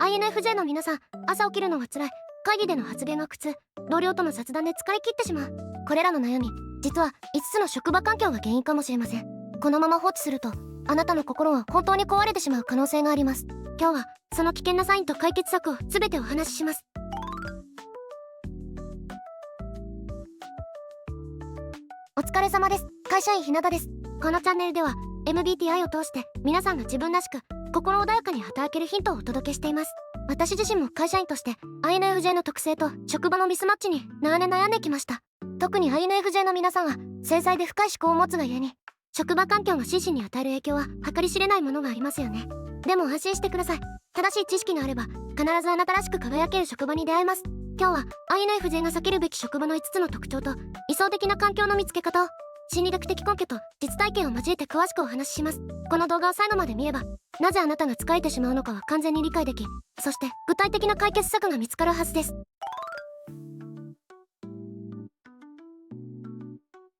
INFJ の皆さん、朝起きるのが辛い、会議での発言が苦痛、同僚との雑談で疲れ切ってしまう。これらの悩み、実は5つの職場環境が原因かもしれません。このまま放置すると、あなたの心は本当に壊れてしまう可能性があります。今日はその危険なサインと解決策を全てお話しします。お疲れ様です。会社員ひなたです。このチャンネルでは MBTI を通して皆さんが自分らしく心穏やかに働けるヒントをお届けしています。私自身も会社員として INFJ の特性と職場のミスマッチに長年悩んできました。特に INFJ の皆さんは繊細で深い思考を持つがゆえに、職場環境が心身に与える影響は計り知れないものがありますよね。でも安心してください。正しい知識があれば必ずあなたらしく輝ける職場に出会えます。今日は INFJ が避けるべき職場の5つの特徴と理想的な環境の見つけ方を心理学的根拠と実体験を交えて詳しくお話しします。この動画を最後まで見れば、なぜあなたが疲れてしまうのかは完全に理解でき、そして具体的な解決策が見つかるはずです。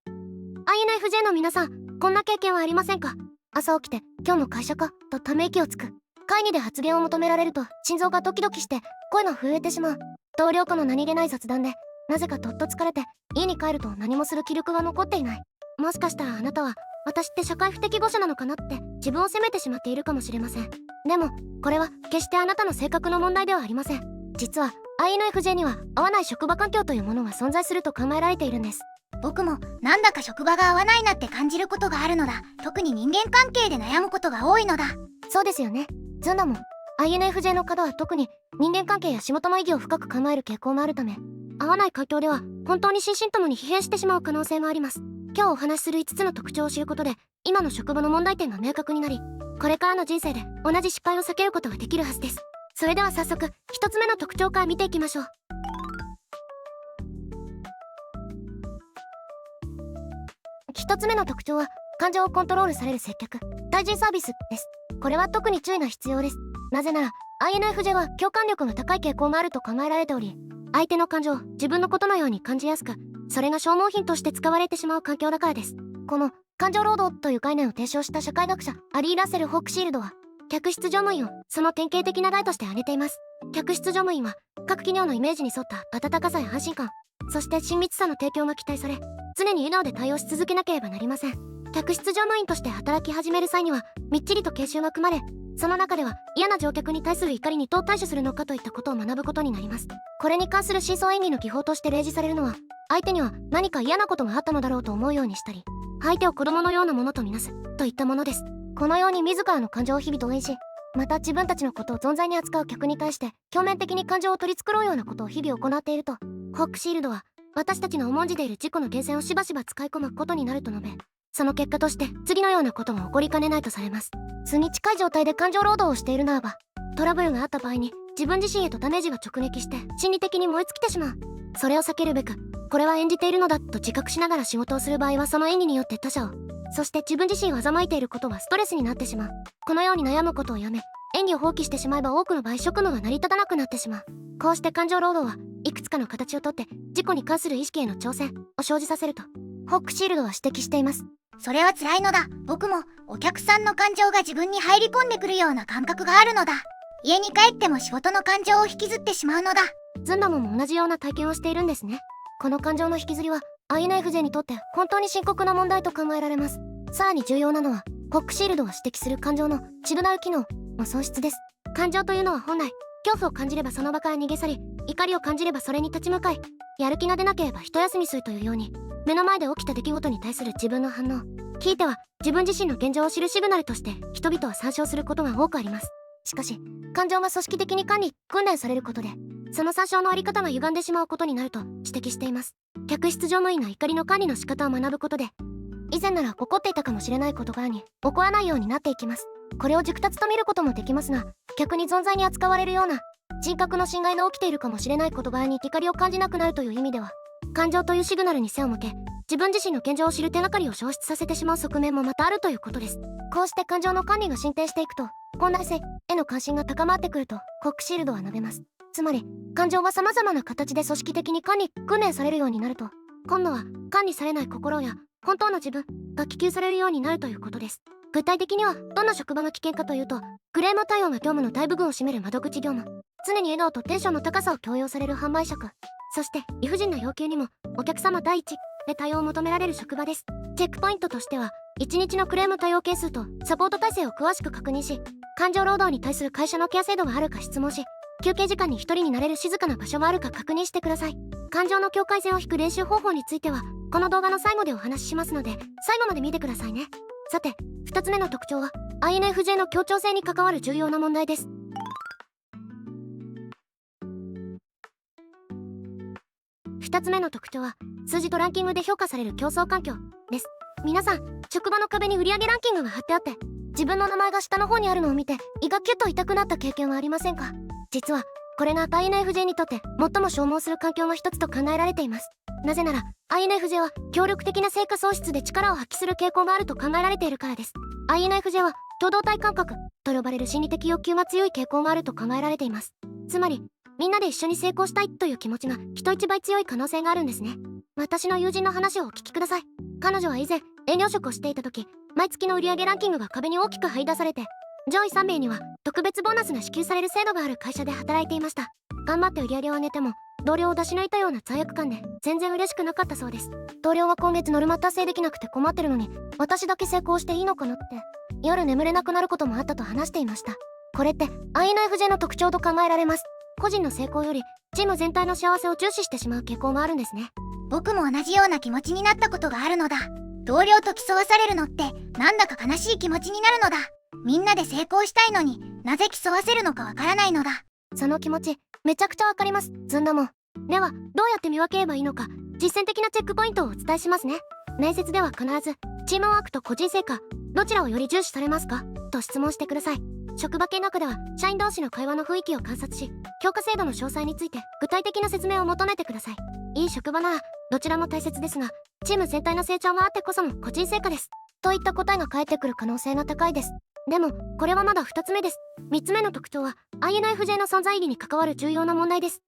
INFJ の皆さん、こんな経験はありませんか？朝起きて今日も会社かとため息をつく。会議で発言を求められると心臓がドキドキして声が震えてしまう。同僚との何気ない雑談でなぜかどっと疲れて家に帰ると何もする気力が残っていない。もしかしたらあなたは私って社会不適合者なのかなって自分を責めてしまっているかもしれません。でもこれは決してあなたの性格の問題ではありません。実は INFJ には合わない職場環境というものが存在すると考えられているんです。僕もなんだか職場が合わないなって感じることがあるのだ。特に人間関係で悩むことが多いのだ。そうですよね。ずんだも INFJ の方は特に人間関係や仕事の意義を深く考える傾向もあるため、合わない環境では本当に心身ともに疲弊してしまう可能性もあります。今日お話しする5つの特徴を知ることで今の職場の問題点が明確になり、これからの人生で同じ失敗を避けることができるはずです。それでは早速1つ目の特徴から見ていきましょう。1つ目の特徴は感情をコントロールされる接客、対人サービスです。これは特に注意が必要です。なぜなら INFJ は共感力が高い傾向があると考えられており、相手の感情を自分のことのように感じやすく、それが消耗品として使われてしまう環境だからです。この感情労働という概念を提唱した社会学者アリー・ラッセル・ホークシールドは、客室乗務員をその典型的な例として挙げています。客室乗務員は各企業のイメージに沿った温かさや安心感、そして親密さの提供が期待され、常に笑顔で対応し続けなければなりません。客室乗務員として働き始める際にはみっちりと研修が組まれ、その中では嫌な乗客に対する怒りにどう対処するのかといったことを学ぶことになります。これに関する真相演技の技法として例示されるのは、相手には何か嫌なことがあったのだろうと思うようにしたり、相手を子供のようなものとみなすといったものです。このように自らの感情を日々投影し、また自分たちのことを存在に扱う客に対して表面的に感情を取り繕うようなことを日々行っていると、ホークシールドは私たちの重んじている自己の源泉をしばしば使い込むことになると述べ、その結果として次のようなことが起こりかねないとされます。素に近い状態で感情労働をしているならば、トラブルがあった場合に自分自身へとダメージが直撃して心理的に燃え尽きてしまう。それを避けるべく、これは演じているのだと自覚しながら仕事をする場合は、その演技によって他者を、そして自分自身を欺いていることはストレスになってしまう。このように悩むことをやめ、演技を放棄してしまえば多くの場合職務が成り立たなくなってしまう。こうして感情労働はいくつかの形をとって自己に関する意識への挑戦を生じさせると、ホークシールドは指摘しています。それは辛いのだ。僕もお客さんの感情が自分に入り込んでくるような感覚があるのだ。家に帰っても仕事の感情を引きずってしまうのだ。ズンダモも同じような体験をしているんですね。この感情の引きずりは INFJ にとって本当に深刻な問題と考えられます。さらに重要なのはホックシールドが指摘する感情のシグナル機能の損失です。感情というのは本来、恐怖を感じればその場から逃げ去り、怒りを感じればそれに立ち向かい、やる気が出なければ一休みするというように、目の前で起きた出来事に対する自分の反応、ひいては自分自身の現状を知るシグナルとして人々は参照することが多くあります。しかし感情が組織的に管理・訓練されることで、その参照のあり方が歪んでしまうことになると指摘しています。客室乗務員が怒りの管理の仕方を学ぶことで、以前なら起こっていたかもしれない事柄に起こらないようになっていきます。これを熟達と見ることもできますが、逆に存在に扱われるような人格の侵害が起きているかもしれない事柄に怒りを感じなくなるという意味では、感情というシグナルに背を向け、自分自身の現状を知る手がかりを消失させてしまう側面もまたあるということです。こうして感情の管理が進展していくと、本来性への関心が高まってくるとホックシールドは述べます。つまり感情が様々な形で組織的に管理・訓練されるようになると、今度は管理されない心や本当の自分が希求されるようになるということです。具体的にはどんな職場が危険かというと、クレーム対応が業務の大部分を占める窓口業務、常に笑顔とテンションの高さを強要される販売職、そして理不尽な要求にもお客様第一で対応を求められる職場です。チェックポイントとしては、1日のクレーム対応件数とサポート体制を詳しく確認し、感情労働に対する会社のケア制度があるか質問し、休憩時間に一人になれる静かな場所があるか確認してください。感情の境界線を引く練習方法については、この動画の最後でお話ししますので、最後まで見てくださいね。さて、2つ目の特徴は INFJ の協調性に関わる重要な問題です。2つ目の特徴は数字とランキングで評価される競争環境です。皆さん、職場の壁に売上ランキングが貼ってあって、自分の名前が下の方にあるのを見て胃がキュッと痛くなった経験はありませんか？実はこれが INFJ にとって最も消耗する環境の一つと考えられています。なぜなら INFJ は協力的な成果創出で力を発揮する傾向があると考えられているからです。 INFJ は共同体感覚と呼ばれる心理的欲求が強い傾向があると考えられています。つまりみんなで一緒に成功したいという気持ちが人一倍強い可能性があるんですね。私の友人の話をお聞きください。彼女は以前営業職をしていた時、毎月の売上ランキングが壁に大きく張り出されて、上位3名には特別ボーナスが支給される制度がある会社で働いていました。頑張って売上を上げても同僚を出し抜いたような罪悪感で全然嬉しくなかったそうです。同僚は今月ノルマ達成できなくて困ってるのに、私だけ成功していいのかなって夜眠れなくなることもあったと話していました。これって INFJ の特徴と考えられます。個人の成功よりチーム全体の幸せを重視してしまう傾向があるんですね。僕も同じような気持ちになったことがあるのだ。同僚と競わされるのってなんだか悲しい気持ちになるのだ。みんなで成功したいのになぜ競わせるのかわからないのだ。その気持ちめちゃくちゃわかります。ずんだもん。ではどうやって見分ければいいのか、実践的なチェックポイントをお伝えしますね。面接では必ずチームワークと個人成果どちらをより重視されますかと質問してください。職場見学では社員同士の会話の雰囲気を観察し、評価制度の詳細について具体的な説明を求めてください。いい職場ならどちらも大切ですが、チーム全体の成長があってこその個人成果ですといった答えが返ってくる可能性が高いです。でもこれはまだ2つ目です。3つ目の特徴は INFJ の存在意義に関わる重要な問題です。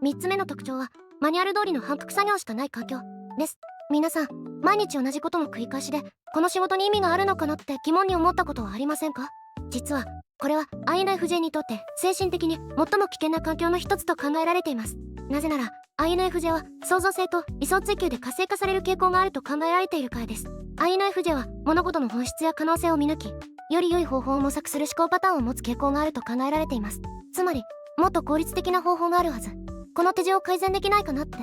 3つ目の特徴はマニュアル通りの反復作業しかない環境です。皆さん、毎日同じことの繰り返しでこの仕事に意味があるのかなって疑問に思ったことはありませんか？実はこれは INFJ にとって精神的に最も危険な環境の一つと考えられています。なぜなら INFJ は創造性と理想追求で活性化される傾向があると考えられているからです。 INFJ は物事の本質や可能性を見抜き、より良い方法を模索する思考パターンを持つ傾向があると考えられています。つまりもっと効率的な方法があるはず、この手順を改善できないかなって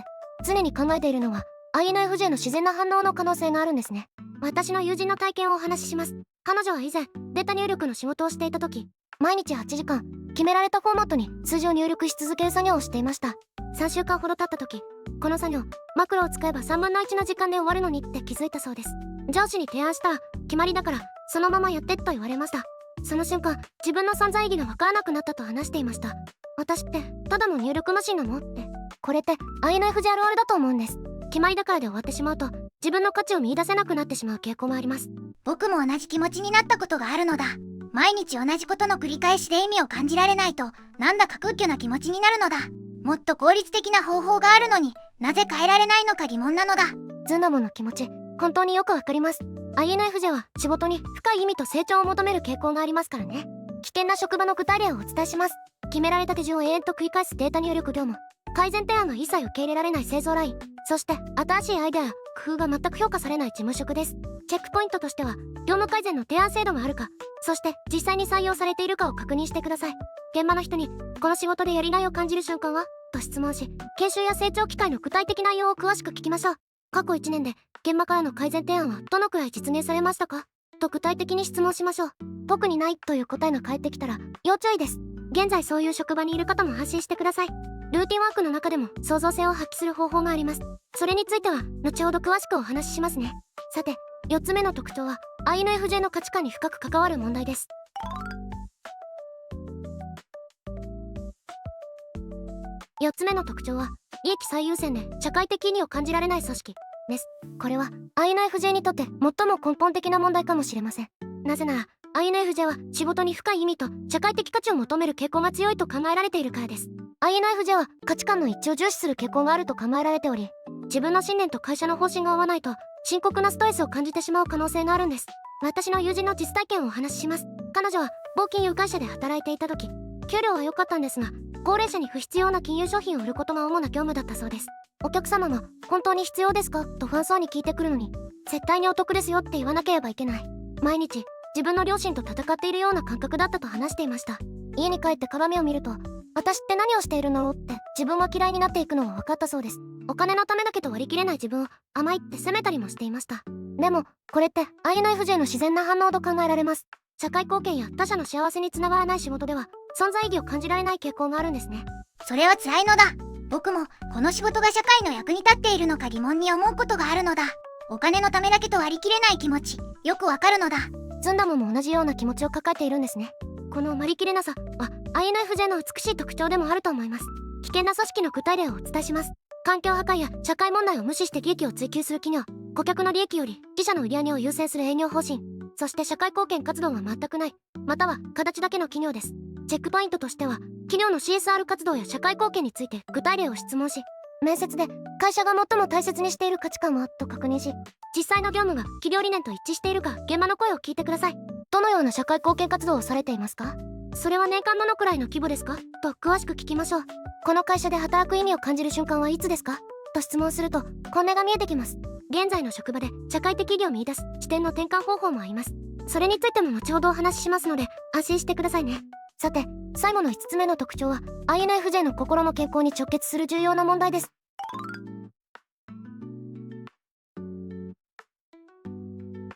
常に考えているのが INFJ の自然な反応の可能性があるんですね。私の友人の体験をお話しします。彼女は以前データ入力の仕事をしていた時、毎日8時間決められたフォーマットに数字を入力し続ける作業をしていました。3週間ほど経った時、この作業マクロを使えば3分の1の時間で終わるのにって気づいたそうです。上司に提案したら決まりだからそのままやってと言われました。その瞬間自分の存在意義が分からなくなったと話していました。私ってただの入力マシンなのって。これって INFJ あるあるだと思うんです。決まりだからで終わってしまうと自分の価値を見出せなくなってしまう傾向もあります。僕も同じ気持ちになったことがあるのだ。毎日同じことの繰り返しで意味を感じられないとなんだか空虚な気持ちになるのだ。もっと効率的な方法があるのになぜ変えられないのか疑問なのだ。ズンダモンの気持ち本当によくわかります。 INFJ は仕事に深い意味と成長を求める傾向がありますからね。危険な職場の具体例をお伝えします。決められた手順を延々と繰り返すデータ入力業務、改善提案が一切受け入れられない製造ライン、そして新しいアイデアや工夫が全く評価されない事務職です。チェックポイントとしては業務改善の提案制度があるか、そして実際に採用されているかを確認してください。現場の人にこの仕事でやりがいを感じる瞬間はと質問し、研修や成長機会の具体的内容を詳しく聞きましょう。過去1年で現場からの改善提案はどのくらい実現されましたかと具体的に質問しましょう。特にないという答えが返ってきたら要注意です。現在そういう職場にいる方も安心してください。ルーティンワークの中でも創造性を発揮する方法があります。それについては後ほど詳しくお話ししますね。さて、4つ目の特徴は INFJ の価値観に深く関わる問題です。4つ目の特徴は利益最優先で社会的意義を感じられない組織です。これは INFJ にとって最も根本的な問題かもしれません。なぜなら INFJ は仕事に深い意味と社会的価値を求める傾向が強いと考えられているからです。INFJ は価値観の一致を重視する傾向があると考えられており、自分の信念と会社の方針が合わないと深刻なストレスを感じてしまう可能性があるんです。私の友人の実体験をお話しします。彼女は某金融会社で働いていた時、給料は良かったんですが、高齢者に不必要な金融商品を売ることが主な業務だったそうです。お客様が本当に必要ですかと不安そうに聞いてくるのに、絶対にお得ですよって言わなければいけない。毎日自分の両親と戦っているような感覚だったと話していました。家に帰って鏡を見ると、私って何をしているのって自分が嫌いになっていくのが分かったそうです。お金のためだけと割り切れない自分を甘いって責めたりもしていました。でもこれって INFJ の自然な反応と考えられます。社会貢献や他者の幸せにつながらない仕事では存在意義を感じられない傾向があるんですね。それは辛いのだ。僕もこの仕事が社会の役に立っているのか疑問に思うことがあるのだ。お金のためだけと割り切れない気持ち、よくわかるのだ。ズンダムも同じような気持ちを抱えているんですね。この割り切れなさは INFJ の美しい特徴でもあると思います。危険な組織の具体例をお伝えします。環境破壊や社会問題を無視して利益を追求する企業、顧客の利益より自社の売り上げを優先する営業方針、そして社会貢献活動は全くない、または形だけの企業です。チェックポイントとしては、企業の CSR 活動や社会貢献について具体例を質問し、面接で会社が最も大切にしている価値観はと確認し、実際の業務が企業理念と一致しているか現場の声を聞いてください。どのような社会貢献活動をされていますか？それは年間どのくらいの規模ですか？と詳しく聞きましょう。この会社で働く意味を感じる瞬間はいつですか？と質問すると本音が見えてきます。現在の職場で社会的意義を見出す視点の転換方法もあります。それについても後ほどお話ししますので安心してくださいね。さて、最後の5つ目の特徴は INFJ の心の健康に直結する重要な問題です。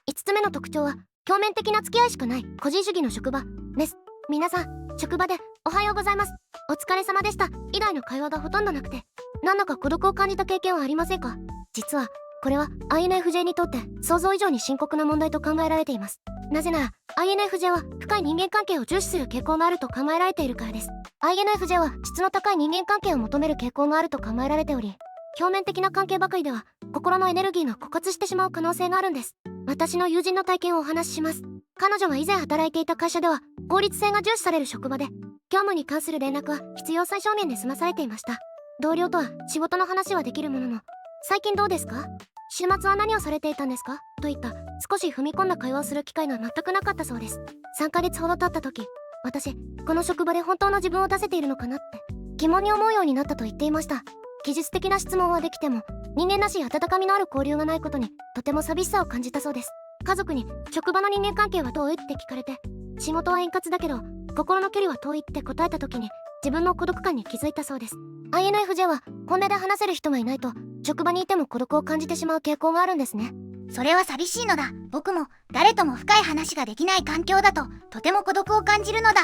5つ目の特徴は表面的な付き合いしかない個人主義の職場です。皆さん、職場でおはようございます、お疲れ様でした以外の会話がほとんどなくて、なんだか孤独を感じた経験はありませんか？実はこれは INFJ にとって想像以上に深刻な問題と考えられています。なぜなら INFJ は深い人間関係を重視する傾向があると考えられているからです。 INFJ は質の高い人間関係を求める傾向があると考えられており、表面的な関係ばかりでは心のエネルギーが枯渇してしまう可能性があるんです。私の友人の体験をお話しします。彼女が以前働いていた会社では効率性が重視される職場で、業務に関する連絡は必要最小限で済まされていました。同僚とは仕事の話はできるものの、最近どうですか？週末は何をされていたんですか？といった少し踏み込んだ会話をする機会が全くなかったそうです。3ヶ月ほど経った時、私、この職場で本当の自分を出せているのかなって疑問に思うようになったと言っていました。技術的な質問はできても人間らしい温かみのある交流がないことにとても寂しさを感じたそうです。家族に職場の人間関係はどうって聞かれて、仕事は円滑だけど心の距離は遠いって答えた時に自分の孤独感に気づいたそうです。 INFJ は本音で話せる人がいないと職場にいても孤独を感じてしまう傾向があるんですね。それは寂しいのだ。僕も誰とも深い話ができない環境だととても孤独を感じるのだ。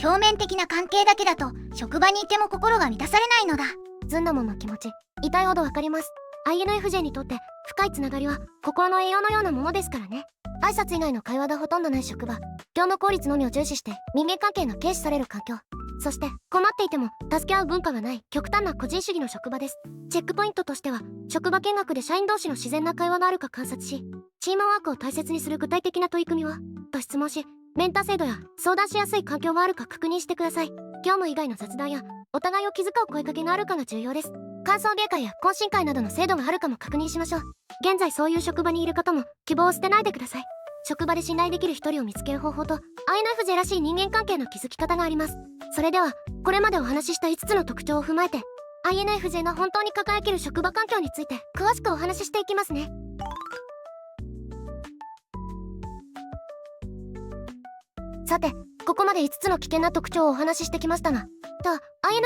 表面的な関係だけだと職場にいても心が満たされないのだ。ズンダモンの気持ち、痛いほどわかります。 INFJ にとって深いつながりは心の栄養のようなものですからね。挨拶以外の会話がほとんどない職場、業務効率のみを重視して人間関係が軽視される環境、そして困っていても助け合う文化がない極端な個人主義の職場です。チェックポイントとしては、職場見学で社員同士の自然な会話があるか観察し、チームワークを大切にする具体的な取り組みはと質問し、メンター制度や相談しやすい環境があるか確認してください。業務以外の雑談やお互いを気遣う声かけがあるかが重要です。歓送迎会や懇親会などの制度があるかも確認しましょう。現在そういう職場にいる方も希望を捨てないでください。職場で信頼できる一人を見つける方法と INFJ らしい人間関係の築き方があります。それではこれまでお話しした5つの特徴を踏まえて INFJ が本当に輝ける職場環境について詳しくお話ししていきますね。さて、ここまで5つの危険な特徴をお話ししてきましたが、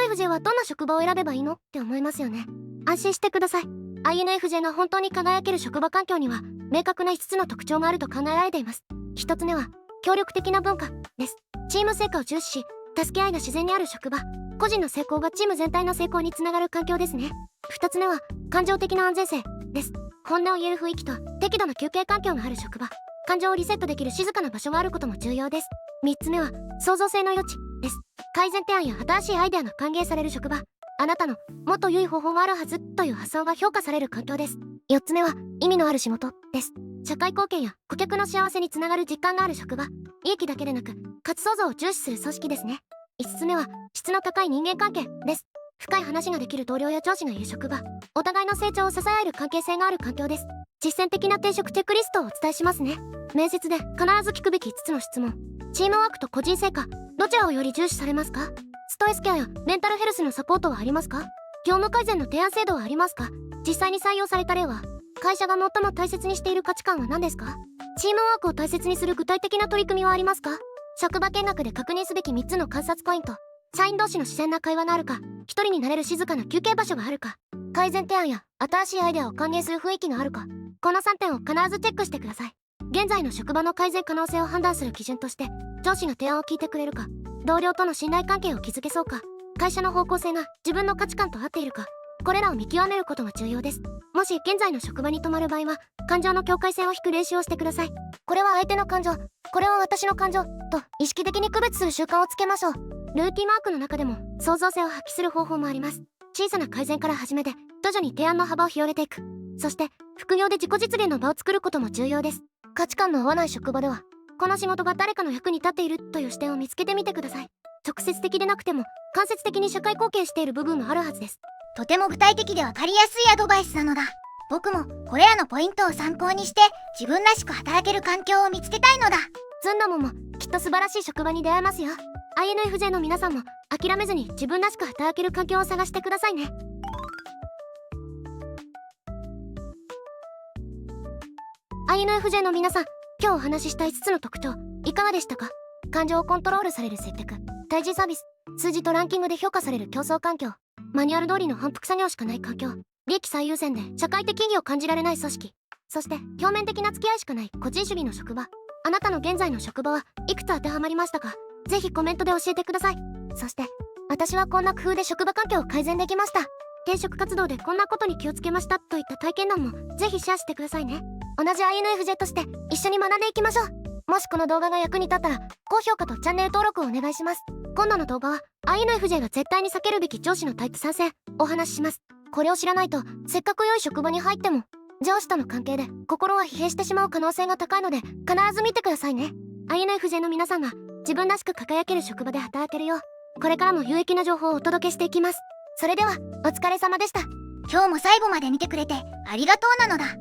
INFJ はどんな職場を選べばいいのって思いますよね。安心してください。 INFJ が本当に輝ける職場環境には明確な5つの特徴があると考えられています。1つ目は協力的な文化です。チーム成果を重視し、助け合いが自然にある職場、個人の成功がチーム全体の成功につながる環境ですね。2つ目は感情的な安全性です。本音を言える雰囲気と適度な休憩環境がある職場、感情をリセットできる静かな場所があることも重要です。3つ目は創造性の余地です。改善提案や新しいアイデアが歓迎される職場、あなたのもっと良い方法があるはずという発想が評価される環境です。4つ目は意味のある仕事です。社会貢献や顧客の幸せにつながる実感がある職場、利益だけでなく価値創造を重視する組織ですね。5つ目は質の高い人間関係です。深い話ができる同僚や上司がいる職場、お互いの成長を支え合える関係性がある環境です。実践的な転職チェックリストをお伝えしますね。面接で必ず聞くべき5つの質問。チームワークと個人成果、どちらをより重視されますか？ストレスケアやメンタルヘルスのサポートはありますか？業務改善の提案制度はありますか？実際に採用された例は、会社が最も大切にしている価値観は何ですか？チームワークを大切にする具体的な取り組みはありますか？職場見学で確認すべき3つの観察ポイント。社員同士の自然な会話があるか、一人になれる静かな休憩場所があるか、改善提案や新しいアイデアを歓迎する雰囲気があるか、この3点を必ずチェックしてください。現在の職場の改善可能性を判断する基準として、上司が提案を聞いてくれるか、同僚との信頼関係を築けそうか、会社の方向性が自分の価値観と合っているか、これらを見極めることが重要です。もし現在の職場に泊まる場合は、感情の境界線を引く練習をしてください。これは相手の感情、これは私の感情と意識的に区別する習慣をつけましょう。ルーティンワークの中でも創造性を発揮する方法もあります。小さな改善から始めて徐々に提案の幅を広げていく。そして副業で自己実現の場を作ることも重要です。価値観の合わない職場では、この仕事が誰かの役に立っているという視点を見つけてみてください。直接的でなくても間接的に社会貢献している部分があるはずです。とても具体的でわかりやすいアドバイスなのだ。僕もこれらのポイントを参考にして自分らしく働ける環境を見つけたいのだ。ずんどももきっと素晴らしい職場に出会えますよ。INFJ の皆さんも諦めずに自分らしく働ける環境を探してくださいね。INFJ の皆さん、今日お話しした5つの特徴いかがでしたか？感情をコントロールされる接客、対人サービス、数字とランキングで評価される競争環境、マニュアル通りの反復作業しかない環境、利益最優先で社会的意義を感じられない組織、そして表面的な付き合いしかない個人主義の職場。あなたの現在の職場はいくつ当てはまりましたか？ぜひコメントで教えてください。そして私はこんな工夫で職場環境を改善できました、転職活動でこんなことに気をつけましたといった体験談もぜひシェアしてくださいね。同じ INFJ として一緒に学んでいきましょう。もしこの動画が役に立ったら高評価とチャンネル登録をお願いします。今度の動画は INFJ が絶対に避けるべき上司のタイプ参戦お話しします。これを知らないとせっかく良い職場に入っても上司との関係で心は疲弊してしまう可能性が高いので必ず見てくださいね。 INFJ の皆さんが自分らしく輝ける職場で働けるようこれからも有益な情報をお届けしていきます。それではお疲れ様でした。今日も最後まで見てくれてありがとうなのだ。